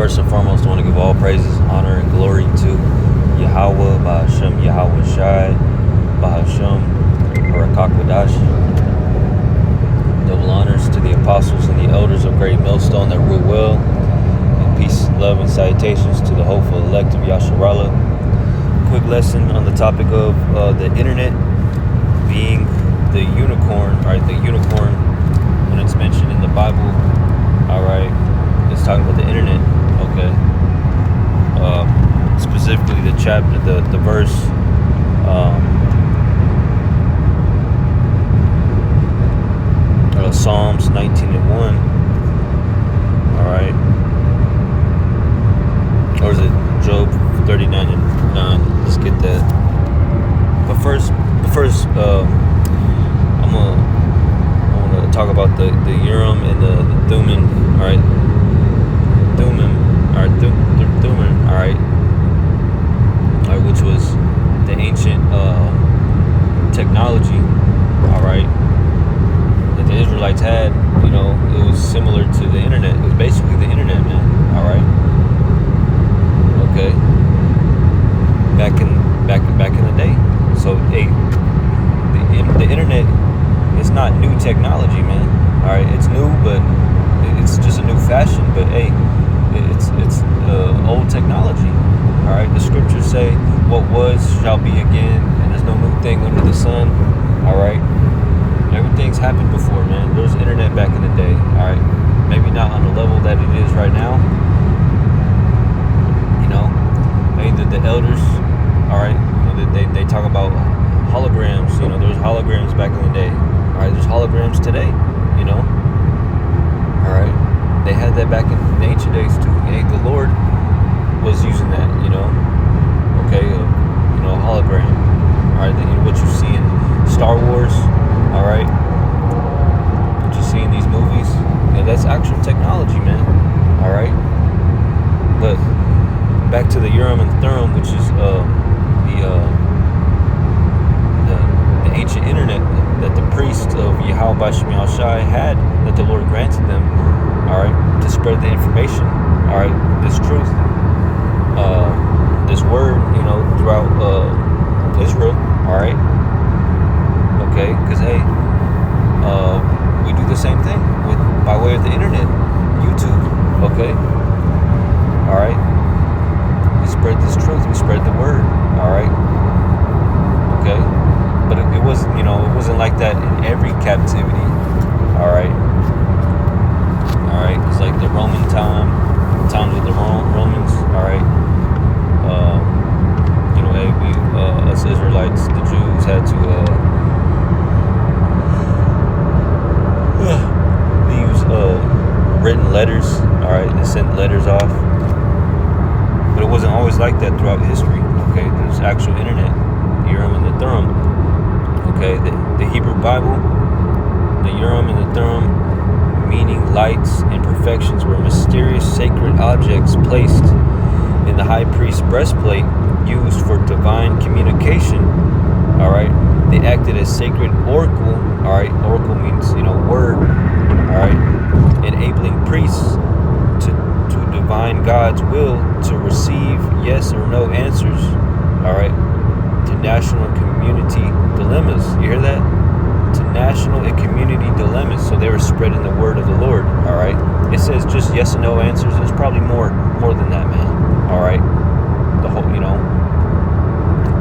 First and foremost, I want to give all praises, honor, and glory to Yahweh, Bahashem, Yahweh Shai, Bahashem, Barakakwadash. Double honors to the apostles and the elders of Great Millstone that rule well. And peace, love, and salutations to the hopeful elect of Yasharallah. Quick lesson on the topic of the internet being the unicorn, right? The unicorn, when it's mentioned in the Bible, all right, it's talking about the internet, okay? Specifically the chapter, the verse, Psalms 19:1, all right, or is it Job 39:9? Let's get that. But first, I want to talk about the Urim and the Thummim, all right, Thummim, all right, which was the ancient technology, all right, that the Israelites had. You know, it was similar to the internet. It was basically the internet, man. All right. Okay. Back in the day. So, hey, the internet is not new technology, man. All right, it's new, but it's just a new fashion. But hey, it's old technology. All right. The scriptures say, "What was shall be again," and there's no new thing under the sun. All right. Everything's happened before, man. There was internet back in the day, all right? Maybe not on the level that it is right now. You know, the elders, all right, you know, they talk about holograms. You know, there was holograms back in the day. All right, there's holograms today, you know. All right, they had that back in the ancient days too. Hey, the Lord was using that, you know. Okay, you know, hologram. All right, what you see in Star Wars. All right, what you see in these movies, and that's actual technology, man. All right, but back to the Urim and Thummim, which is the ancient internet that the priests of Yahweh Bashem Shai had, that the Lord granted them. All right, to spread the information. All right, this truth, this word, you know, throughout Israel. All right. Okay, because hey, we do the same thing by way of the internet, YouTube. Okay, all right. We spread this truth. We spread the word. All right. Okay, but it wasn't, you know, it wasn't like that in every captivity. All right. All right. It's like the Roman times with the Romans. All right. You know, hey, we us Israelites, the Jews, had to. They use written letters, all right, they sent letters off, but it wasn't always like that throughout history. Okay, there's actual internet, the Urim and the Thummim. Okay, the Hebrew Bible, the Urim and the Thummim, meaning lights and perfections, were mysterious sacred objects placed in the high priest's breastplate, used for divine communication. All right, they acted as sacred oracle. All right, oracle means, you know, word. All right, enabling priests to divine God's will, to receive yes or no answers. All right, to national and community dilemmas. You hear that? To national and community dilemmas. So they were spreading the word of the Lord. All right, it says just yes and no answers. There's probably more than that, man. All right, the whole, you know.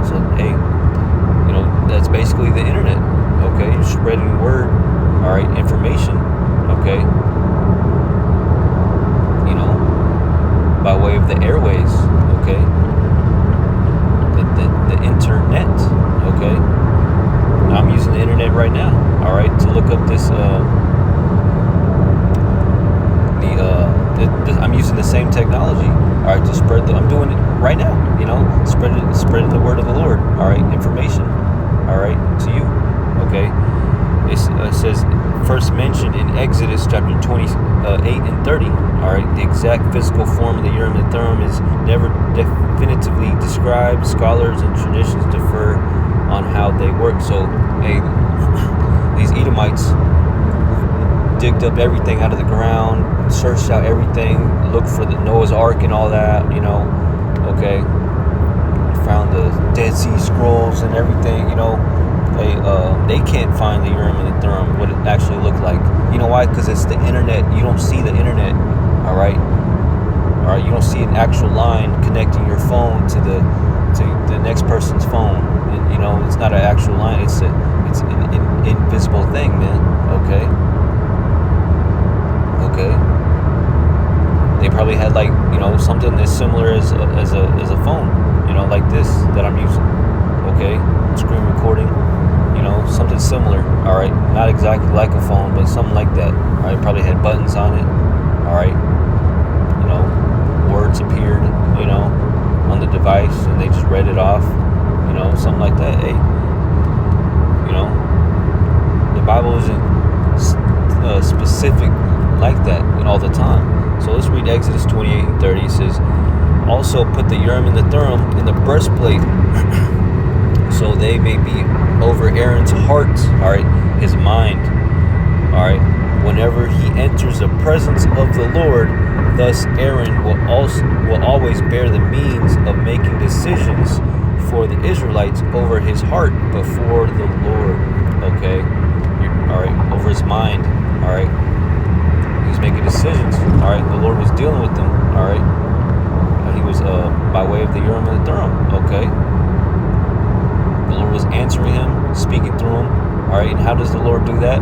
So hey, you know, that's basically the internet. Okay, you're spreading word, all right, information, okay, you know, by way of the airways, okay, the internet, okay. Now I'm using the internet right now, all right, to look up this, I'm using the same technology, all right, to spread I'm doing it right now, you know, spreading the word of the Lord, all right, information, all right, to you. Okay, it says first mentioned in Exodus chapter 28 and 30. All right, the exact physical form of the Urim and Thummim is never definitively described. Scholars and traditions differ on how they work. So, hey, these Edomites digged up everything out of the ground, searched out everything, looked for the Noah's Ark and all that, okay. Found the Dead Sea Scrolls and everything, they can't find the Urim and the Thummim, what it actually looked like. You know why? Because it's the internet. You don't see the internet, all right? You don't see an actual line connecting your phone to the next person's phone. And, it's not an actual line. It's an invisible thing, man. Okay. They probably had something as similar as a phone, like this that I'm using. Okay, screen recording. Something similar. All right, not exactly like a phone, but something like that. All right, probably had buttons on it. All right, words appeared, on the device, and they just read it off. Something like that. Hey, the Bible isn't specific like that all the time. So let's read Exodus 28 and 30. It says, "Also put the Urim and the Thummim in the breastplate, so they may be over Aaron's heart," all right, his mind, all right, "whenever he enters the presence of the Lord. Thus Aaron will always bear the means of making decisions for the Israelites over his heart before the Lord." Okay, all right, over his mind, all right. He's making decisions, all right. The Lord was dealing with them, all right. He was by way of the Urim and the Thummim, okay. The Lord was answering him, speaking through him, all right. And how does the Lord do that?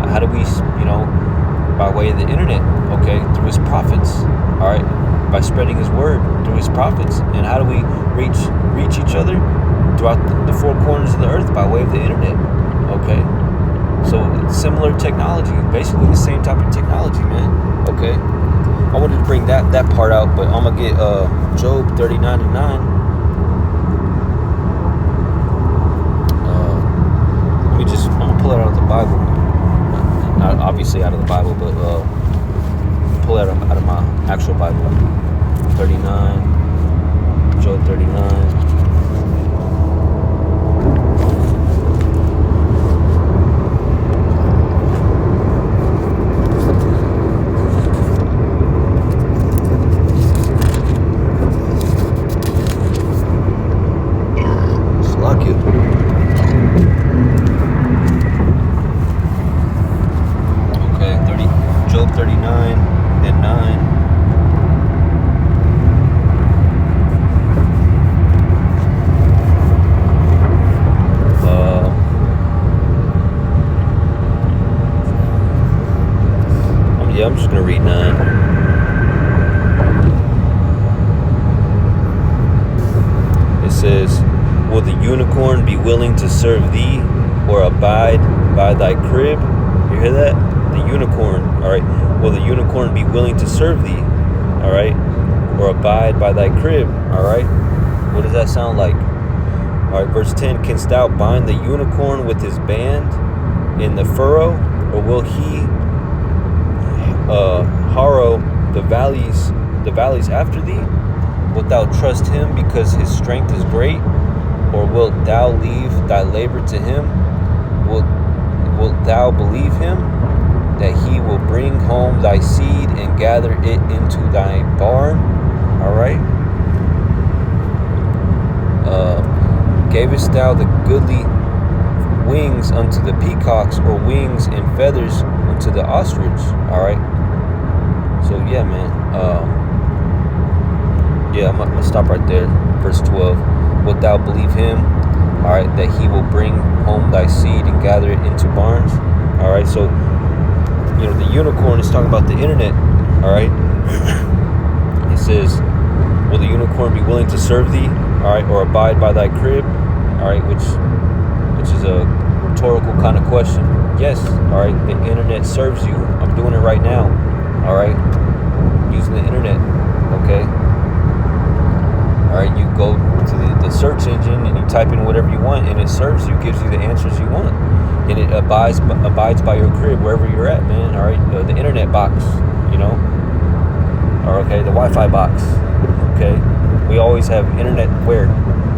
How do we, by way of the internet, okay, through his prophets, all right, by spreading his word through his prophets. And how do we reach each other? Throughout the four corners of the earth, by way of the internet, okay. So it's similar technology, basically the same type of technology, man, okay. I wanted to bring that part out, but I'm gonna get Job 39 and 9. I'm gonna pull it out of the Bible. Not obviously out of the Bible, but pull it out of my actual Bible. 39, Job 39. Job 39 and 9. I'm just going to read 9. It says, "Will the unicorn be willing to serve thee, or abide by thy crib?" You hear that? The unicorn, all right. "Will the unicorn be willing to serve thee, all right, or abide by thy crib?" All right. What does that sound like? All right, verse 10, "Canst thou bind the unicorn with his band in the furrow, or will he harrow the valleys after thee? Wilt thou trust him because his strength is great, or wilt thou leave thy labor to him? Wilt thou believe him, that he will bring home thy seed and gather it into thy barn?" All right. "Gavest thou the goodly wings unto the peacocks, or wings and feathers unto the ostrich?" All right. So yeah, man. I'm gonna stop right there. Verse 12. "Wilt thou believe him, all right, that he will bring home thy seed and gather it into barns?" All right. So the unicorn is talking about the internet, all right. It says, "Will the unicorn be willing to serve thee, all right, or abide by thy crib?" All right, which is a rhetorical kind of question. Yes, all right, the internet serves you. I'm doing it right now, all right, using the internet, okay. All right, you go to the search engine and you type in whatever you want, and it serves you, gives you the answers you want. And it abides by your crib, wherever you're at, man. All right, the internet box, or okay, the Wi-Fi box. Okay, we always have internet where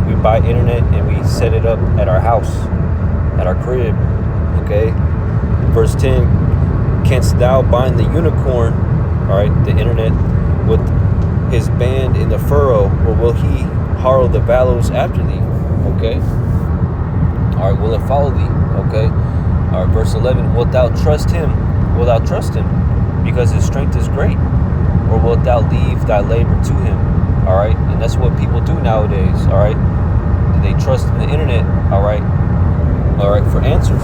we buy internet and we set it up at our house, at our crib. Okay, verse 10. Canst thou bind the unicorn, all right, the internet, with his band in the furrow, or will he harrow the vallows after thee? Okay. All right, will it follow thee? Okay. All right, verse 11, wilt thou trust him? Wilt thou trust him because his strength is great? Or wilt thou leave thy labor to him? All right, and that's what people do nowadays. All right, they trust in the internet. All right, for answers.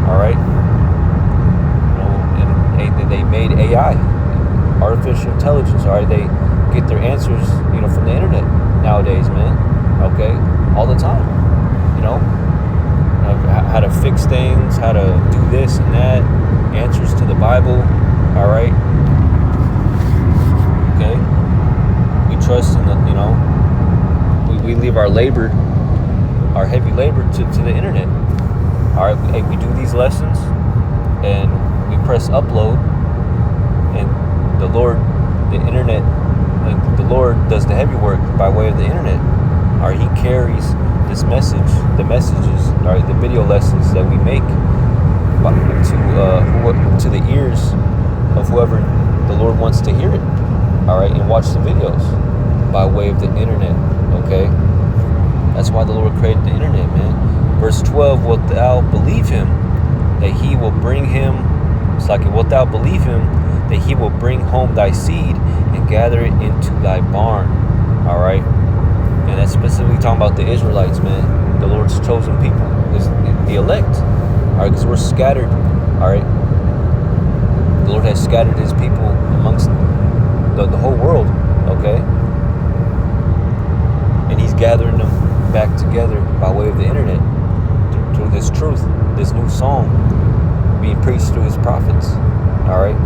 All right, and they made AI, artificial intelligence. All right, they get their answers, from the internet nowadays, man. Okay, all the time. How to fix things, how to do this and that, answers to the Bible. All right. Okay. We trust in the, we leave our labor, our heavy labor to the internet. All right. Hey, we do these lessons and we press upload, and the Lord does the heavy work by way of the internet. All right. He carries this message, the messages, all right, the video lessons that we make to the ears of whoever the Lord wants to hear it, all right, and watch the videos by way of the internet. Okay, that's why the Lord created the internet, man. Verse 12, wilt thou believe him that he will bring him, it's like, wilt thou believe him that he will bring home thy seed and gather it into thy barn? All right. And that's specifically talking about the Israelites, man. The Lord's chosen people, is the elect. All right, because we're scattered. All right. The Lord has scattered his people amongst the whole world. Okay. And he's gathering them back together by way of the internet through this truth, this new song being preached through his prophets. All right.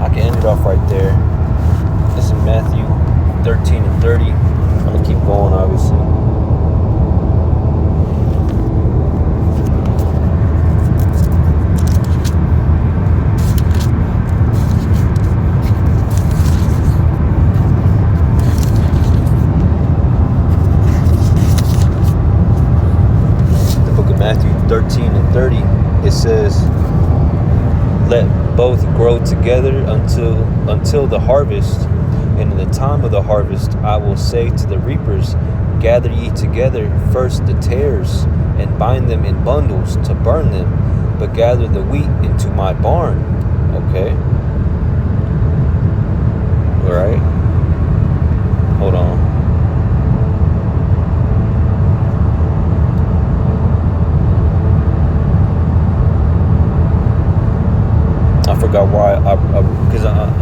I can end it off right there. This is Matthew 13 and 30. I'm going to keep going, obviously. The book of Matthew 13 and 30, it says, let both grow together until the harvest. And in the time of the harvest, I will say to the reapers, gather ye together first the tares, and bind them in bundles to burn them, but gather the wheat into my barn. Okay. All right. Hold on. I forgot why. Because I'm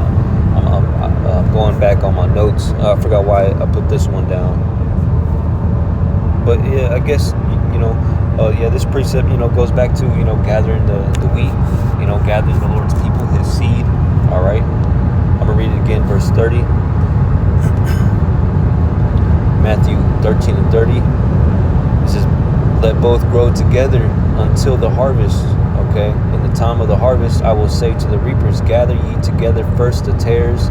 going back on my notes. I forgot why I put this one down. But yeah, I guess, this precept, goes back to, gathering the wheat, gathering the Lord's people, his seed. All right. I'm going to read it again, verse 30. Matthew 13 and 30. It says, let both grow together until the harvest. Okay. In the time of the harvest, I will say to the reapers, gather ye together first the tares,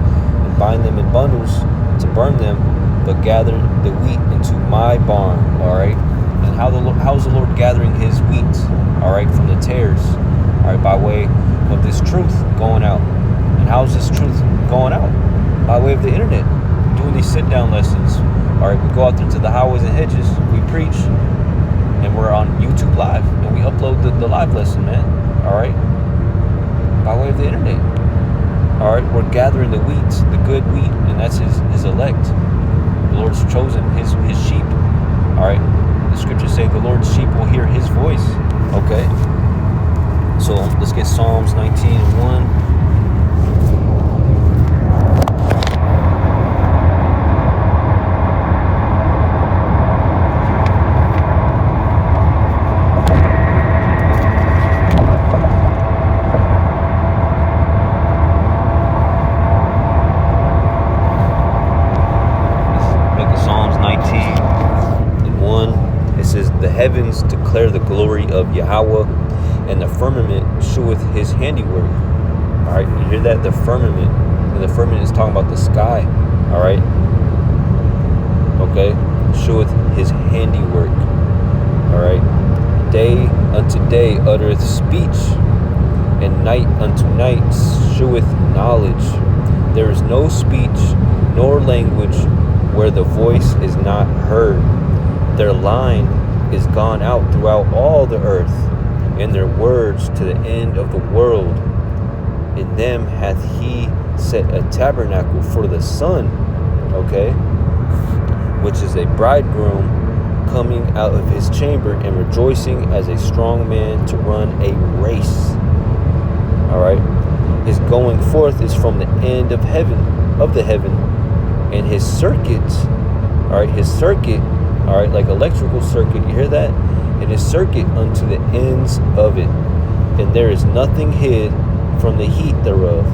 bind them in bundles to burn them, but gather the wheat into my barn. All right. And how's the Lord gathering his wheat? All right, from the tares. All right, by way of this truth going out. And how's this truth going out? By way of the internet, doing these sit-down lessons. All right, we go out there to the highways and hedges, we preach, and we're on YouTube Live, and we upload the live lesson, man. All right, by way of the internet. All right, we're gathering the wheat, the good wheat, and that's his elect. The Lord's chosen, his sheep. All right, the scriptures say the Lord's sheep will hear his voice. Okay, so let's get Psalms 19 and 1. The heavens declare the glory of Yahweh, and the firmament sheweth his handiwork. All right, you hear that? The firmament. And the firmament is talking about the sky. All right. Okay. Sheweth his handiwork. All right. Day unto day uttereth speech. and night unto night sheweth knowledge. There is no speech nor language where the voice is not heard. Their line is gone out throughout all the earth, and their words to the end of the world. In them hath he set a tabernacle for the sun, okay, which is a bridegroom coming out of his chamber and rejoicing as a strong man to run a race. All right. His going forth is from the end of heaven, and his circuits, all right, his circuit, all right, like electrical circuit, you hear that? And his circuit unto the ends of it, and there is nothing hid from the heat thereof.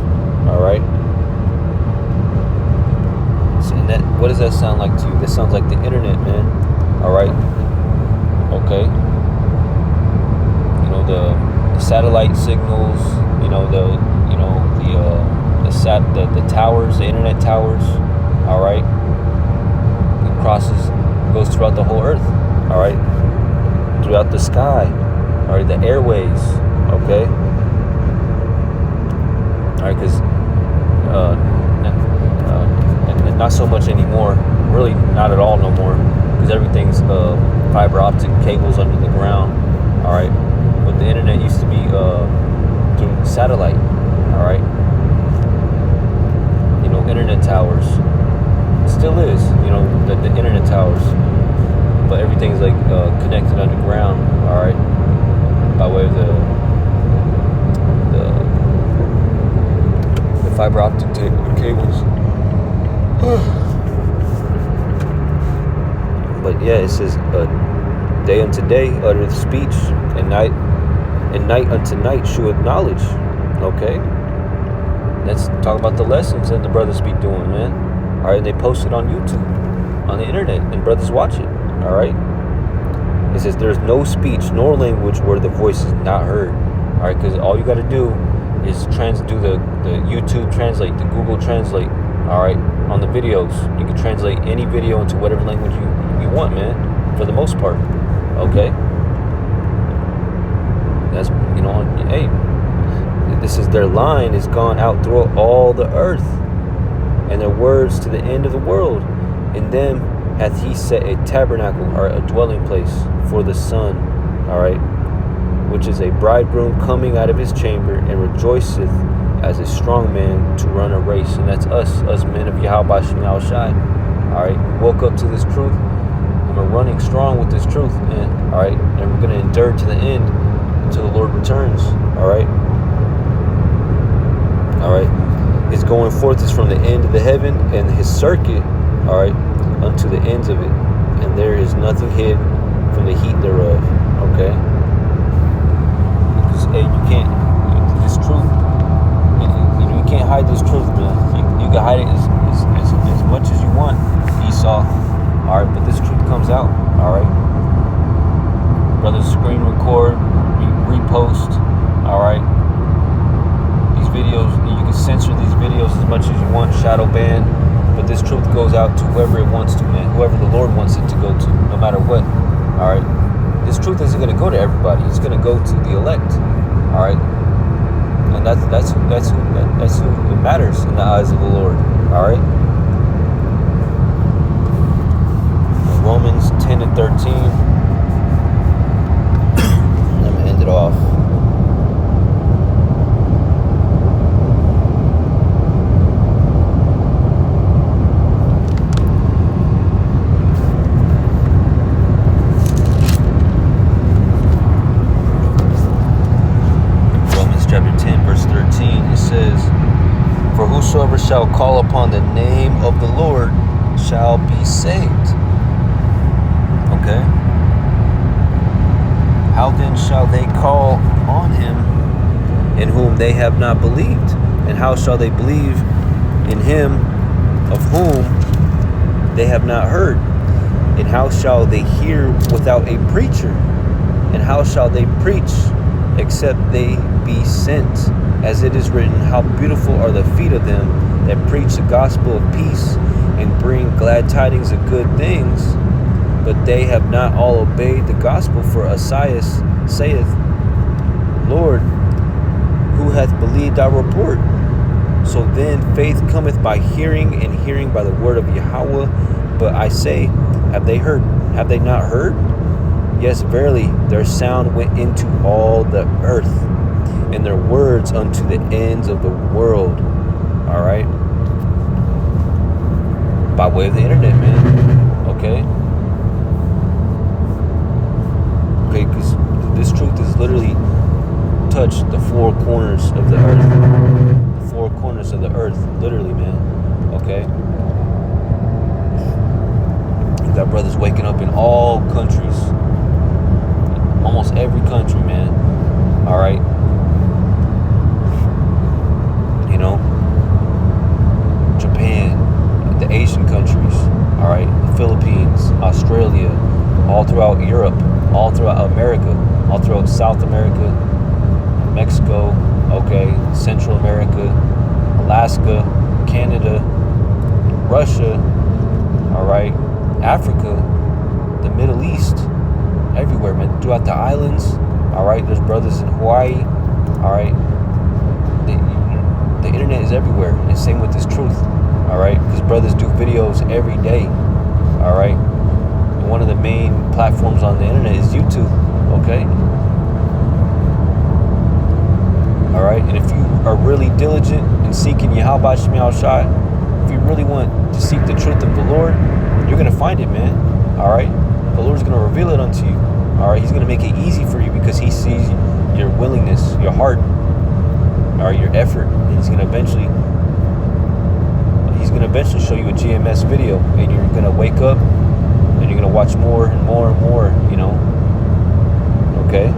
All right. So, and that, what does that sound like to you? That sounds like the internet, man. All right. Okay. You know, the satellite signals. You know, the towers, the internet towers. All right. It goes throughout the whole earth. All right. Throughout the sky. All right. The airways. Okay. All right, because not so much anymore. Really, not at all no more. Because everything's fiber optic cables under the ground. All right, but the internet used to be through satellite. All right, you know, internet towers. It still is, you know, the internet towers. But everything's like connected underground. All right, by way of the fiber optic cables. But yeah, it says, day unto day uttereth speech, and night unto night sheweth knowledge. Okay, let's talk about the lessons that the brothers be doing, man. All right, and they post it on YouTube, on the internet, and brothers watch it. All right, it says there's no speech nor language where the voice is not heard. All right, because all you got to do is do the YouTube Translate, the Google Translate. All right, on the videos, you can translate any video into whatever language you want, man, for the most part. Okay, that's, you know, hey, this is their line is gone out through all the earth, and their words to the end of the world. In them hath he set a tabernacle, or a dwelling place for the sun. All right, which is a bridegroom coming out of his chamber and rejoiceth as a strong man to run a race. And that's us men of Yahweh Shem Shai. All right, we woke up to this truth, and we're running strong with this truth, man. All right, and we're going to endure to the end until the Lord returns. All right. All right. His going forth is from the end of the heaven, and his circuit, all right, unto the ends of it, and there is nothing hid from the heat thereof. Okay. Because hey, you can't, this truth, you can't hide this truth, man. You can hide it as much as you want, Esau. All right, but this truth comes out. All right, brothers, screen record, repost. All right, these videos, you can censor these videos as much as you want, shadow ban, but this truth goes out to whoever it wants to, man. Whoever the Lord wants it to go to, no matter what. All right, this truth isn't going to go to everybody. It's going to go to the elect. All right, and that's who it matters in the eyes of the Lord. All right. Romans 10 and 13. Let me end it off. Romans chapter 10, verse 13. It says, "For whosoever shall call upon the name of the Lord shall be saved." Okay. How then shall they call on him in whom they have not believed? And how shall they believe in him of whom they have not heard? And how shall they hear without a preacher? And how shall they preach except they be sent? As it is written, how beautiful are the feet of them that preach the gospel of peace and bring glad tidings of good things. But they have not all obeyed the gospel. For Esaias saith, Lord, who hath believed our report? So then faith cometh by hearing, and hearing by the word of Yahweh. But I say, have they heard? Have they not heard? Yes, verily, their sound went into all the earth, and their words unto the ends of the world. All right? By way of the internet, man. Okay? Okay, because this truth is literally touched the four corners of the earth. The four corners of the earth, literally, man. Okay? You got brothers waking up in all countries. Almost every country, man. All right? You know? Japan, the Asian countries, all right? The Philippines, Australia, all throughout Europe, all throughout America, all throughout South America, Mexico, okay, Central America, Alaska, Canada, Russia, all right, Africa, the Middle East, everywhere, man, throughout the islands, all right, there's brothers in Hawaii, all right, the internet is everywhere, and same with this truth, all right, because brothers do videos every day, all right, and one of the main platforms on the internet is YouTube, okay, all right, and if you are really diligent in seeking Yahweh Shema Shai, if you really want to seek the truth of the Lord, you're going to find it, man, all right, the Lord's going to reveal it unto you, all right, he's going to make it easy for you because he sees your willingness, your heart, all right, your effort, and he's going to eventually show you a GMS video, and you're going to wake up, and you're going to watch more and more and more, you know, okay,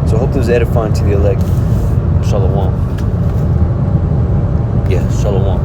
so I hope this was edifying to the elect. Shalom. Yeah, shalom.